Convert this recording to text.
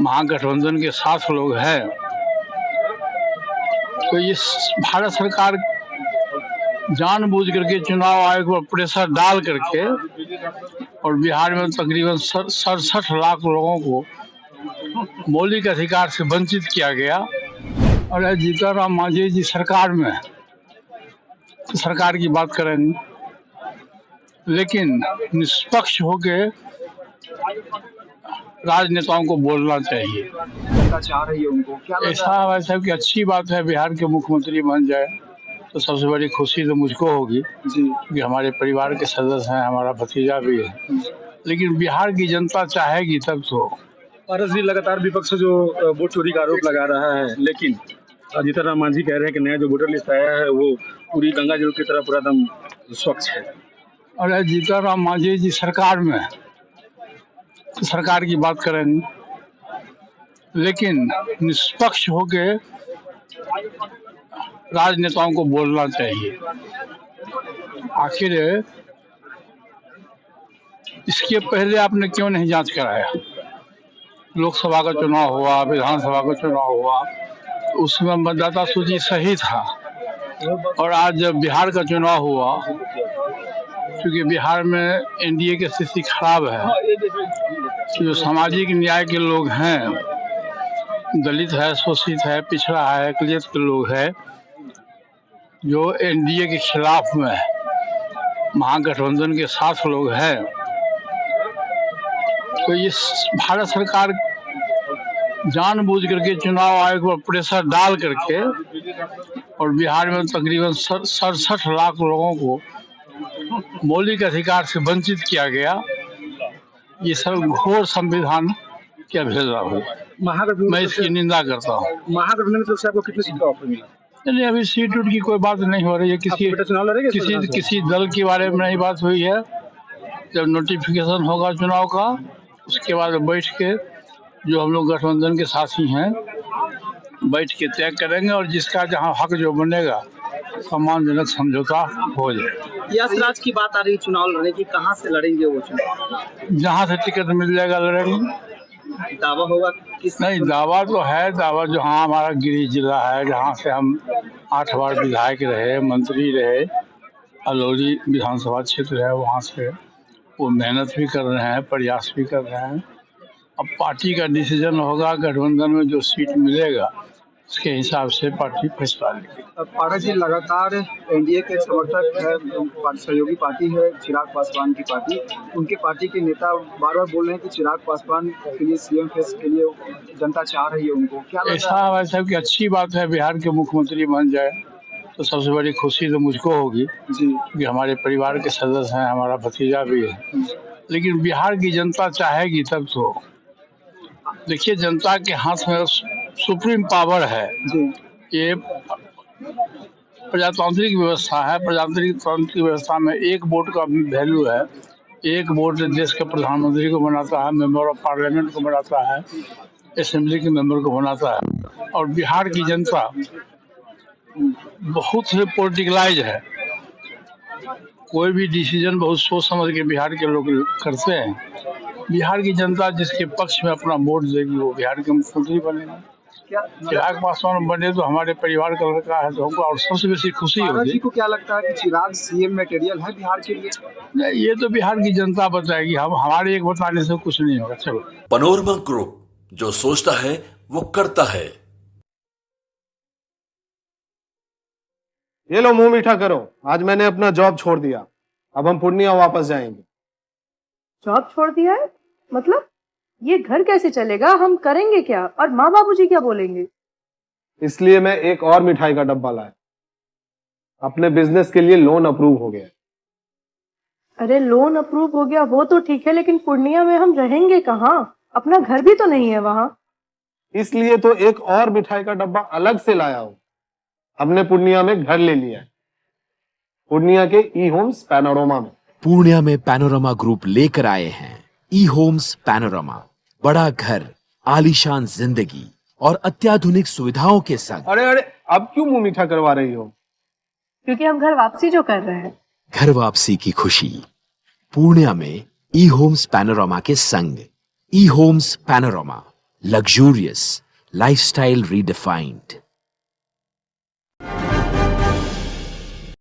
महागठबंधन के साथ लोग हैं, तो ये भारत सरकार जानबूझ करके चुनाव आयोग पर प्रेशर डाल करके और बिहार में तकरीबन 67 लाख लोगों को मौलिक अधिकार से वंचित किया गया। और जीतनराम मांझी जी सरकार में तो सरकार की बात करेंगे, लेकिन निष्पक्ष होके राजनेताओं को बोलना चाहिए। चाह रही है उनको क्या ऐसा वैसा कि अच्छी बात है, बिहार के मुख्यमंत्री बन जाए तो सबसे बड़ी खुशी तो मुझको होगी जी कि हमारे परिवार के सदस्य हैं, हमारा भतीजा भी है। लेकिन बिहार की जनता चाहेगी तब तो। पारस जी, लगातार विपक्ष जो वोट चोरी का आरोप लगा रहा है, लेकिन जीतनराम मांझी कह रहे हैं कि नया जो वोटर लिस्ट आया है वो पूरी गंगा जल की तरह पूरा एकदम स्वच्छ है। और जीतनराम मांझी जी सरकार में तो सरकार की बात करेंगे, लेकिन निष्पक्ष होके राजनेताओं को बोलना चाहिए। आखिर इसके पहले आपने क्यों नहीं जांच कराया? लोकसभा का चुनाव हुआ, विधानसभा का चुनाव हुआ, तो उसमें मतदाता सूची सही था। और आज जब बिहार का चुनाव हुआ, क्योंकि बिहार में एनडीए की स्थिति खराब है, जो सामाजिक न्याय के लोग हैं, दलित है, शोषित है, पिछड़ा है, अकलियत के लोग हैं, जो एनडीए के खिलाफ में महागठबंधन के साथ लोग हैं, तो ये भारत सरकार जानबूझ करके चुनाव आयोग पर प्रेशर डाल करके और बिहार में तकरीबन 67 लाख लोगों को मौलिक अधिकार से वंचित किया गया। ये सब घोर संविधान के अवहेलना हुई। मैं इसकी निंदा करता हूँ। महागठबंधन की तरफ से आपको कितनी सीटें ऑफर मिला? नहीं, अभी सीट उट की कोई बात नहीं हो रही है। किसी दल के बारे में नहीं बात हुई है। जब नोटिफिकेशन होगा चुनाव का, उसके बाद बैठ के जो हम लोग गठबंधन के साथी हैं बैठ के तय करेंगे, और जिसका जहां हक जो बनेगा सम्मानजनक समझौता हो जाए। यश राज की बात आ रही है चुनाव लड़ने की, कहाँ से लड़ेंगे वो चुनाव? जहां से टिकट मिल जाएगा लड़ेंगे। दावा होगा किस? नहीं, दावा तो है, दावा जो हाँ हमारा गिरिडीह जिला है, जहाँ से हम 8 बार विधायक रहे, मंत्री रहे, अलौली विधानसभा क्षेत्र है, वहाँ से वो मेहनत भी कर रहे हैं, प्रयास भी कर रहे हैं। अब पार्टी का डिसीजन होगा, गठबंधन में जो सीट मिलेगा उसके हिसाब से पार्टी फैसला लेगी। पारस जी, लगातार एनडीए के समर्थक है, सहयोगी पार्टी है चिराग पासवान की पार्टी, उनके पार्टी के नेता बार बार बोल रहे हैं कि चिराग पासवान के लिए सीएम फेस के लिए जनता चाह रही है उनको क्या? ऐसा वैसा कि अच्छी बात है, बिहार के मुख्यमंत्री बन जाए तो सबसे बड़ी खुशी तो मुझको होगी जी कि हमारे परिवार के सदस्य हैं, हमारा भतीजा भी है। लेकिन बिहार की जनता चाहेगी तब तो। देखिए, जनता के हाथ में सुप्रीम पावर है। ये प्रजातांत्रिक व्यवस्था है। प्रजातांत्रिक व्यवस्था में एक वोट का वैल्यू है। एक वोट देश के प्रधानमंत्री को बनाता है, मेंबर ऑफ पार्लियामेंट को बनाता है, असेंबली के मेंबर को बनाता है। और बिहार की जनता बहुत ही पॉलिटिकलाइज है। कोई भी डिसीजन बहुत सोच समझ के बिहार के लोग करते हैं। बिहार की जनता जिसके पक्ष में अपना वोट देगी वो बिहार के मुख्यमंत्री बनेगा। चिराग पासवान बने तो हमारे परिवार का लड़का है, तो हमको और सबसे बेसी खुशी होगी। को क्या लगता है कि चिराग सीएम मटेरियल है बिहार के लिए? नहीं, ये तो बिहार की जनता बताएगी। हम हमारे एक बताने से कुछ नहीं होगा। चलो, पैनोरमा ग्रुप, जो सोचता है वो करता है। ये लो, मुंह मीठा करो। आज मैंने अपना जॉब छोड़ दिया, अब हम पूर्णिया वापस जाएंगे। जॉब छोड़ दिया है? मतलब ये घर कैसे चलेगा? हम करेंगे क्या? और माँ बाबूजी क्या बोलेंगे? इसलिए मैं एक और मिठाई का डब्बा लाया। अपने बिजनेस के लिए लोन अप्रूव हो गया। अरे लोन अप्रूव हो गया वो तो ठीक है, लेकिन पूर्णिया में हम रहेंगे कहाँ? अपना घर भी तो नहीं है वहाँ। इसलिए तो एक और मिठाई का डब्बा अलग से लाया हूँ। हमने पूर्णिया में घर ले लिया है, पूर्णिया के ई होम्स पैनोरमा में। पूर्णिया में पैनोरमा ग्रुप लेकर आए हैं ई होम्स पैनोरमा। बड़ा घर, आलीशान जिंदगी और अत्याधुनिक सुविधाओं के संग। अरे अब क्यों मुंह मीठा करवा रही हो? क्योंकि हम घर वापसी जो कर रहे हैं। घर वापसी की खुशी पूर्णिया में ई होम्स पैनोरमा के संग। E homes panorama, Luxurious, lifestyle redefined.